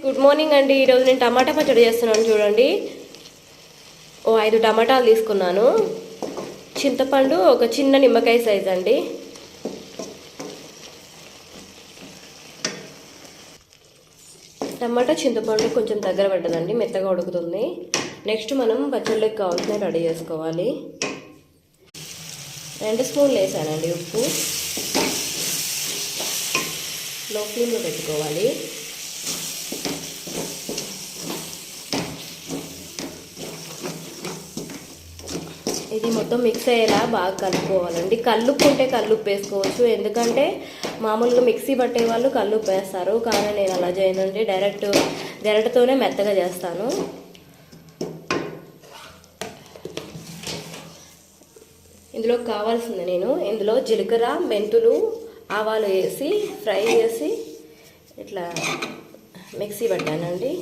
Good morning అండి. ఈరోజు నేను టమాటా పచ్చడి చేస్తున్నాను. చూడండి, 5 టమాటాలు తీసుకున్నాను. చింతపండు ఒక చిన్న నిమ్మకాయ సైజ్ అండి. టమాటా చింతపండు కొంచెం దగ్గర పడ్డదండి, మెత్తగా ఉడుకుతుంది. నెక్స్ట్ మనం పచ్చడికి కావాల్సినవి రెడీ చేసుకోవాలి. 2 స్పూన్లు వేసానండి ఉప్పు. లో ఫ్లేమ్లో పెట్టుకోవాలి. ఇది మొత్తం మిక్స్ అయ్యేలా బాగా కలుపుకోవాలండి. కల్లుప్పు ఉంటే కల్లుప్పు వేసుకోవచ్చు, ఎందుకంటే మామూలుగా మిక్సీ పట్టే వాళ్ళు కల్లుప్పు వేస్తారు, కానీ నేను అలా చేయనండి, డైరెక్ట్ గరిటతోనే మెత్తగా చేస్తాను. ఇందులో కావాల్సింది ఇందులో జీలకర్ర, మెంతులు, ఆవాలు వేసి ఫ్రై చేసి ఇట్లా మిక్సీ పట్టానండి.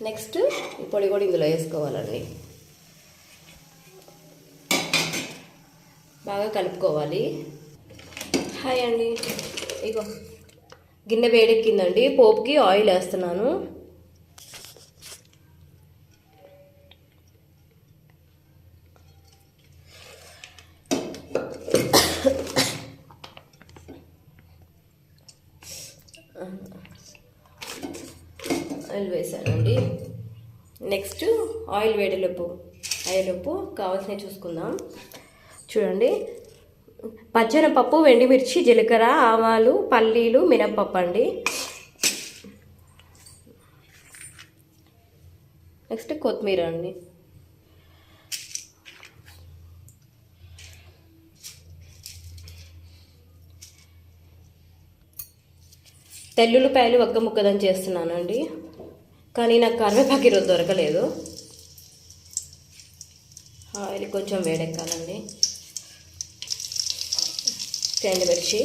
నెక్స్ట్ ఈ పొడి కూడా ఇందులో వేసుకోవాలండి. బాగా కలుపుకోవాలి. హాయ్ అండి, ఇగో గిన్నె వేడెక్కిందండి. పోపుకి ఆయిల్ వేస్తున్నాను. ఆయిల్ వేసానండి. నెక్స్ట్ ఆయిల్ అయ్యేలోపు కావాల్సినవి చూసుకుందాం. చూడండి, పచ్చెనపప్పు, ఎండుమిర్చి, జీలకర్ర, ఆవాలు, పల్లీలు, మినప్పప్పు అండి. నెక్స్ట్ కొత్తిమీర అండి. తెల్లుల్లిపాయలు ఒక్క ముక్కదని చేస్తున్నానండి, కానీ నాకు కరివేపాకు ఈరోజు దొరకలేదు. ఆయిల్ కొంచెం వేడెక్కాలండి. ఎండుమిర్చి,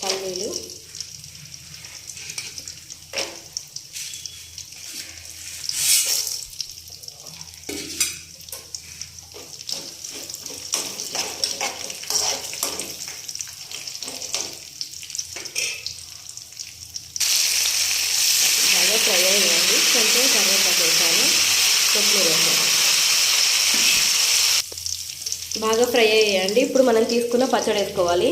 పల్లీలు, ఫ్రై అయ్యండి. కొంచెం కరివేపాకు వేసాను, కొత్తిమీర వేసాను. బాగా ఫ్రై అయ్యాయండి. ఇప్పుడు మనం తీసుకున్న పచ్చడి వేసుకోవాలి.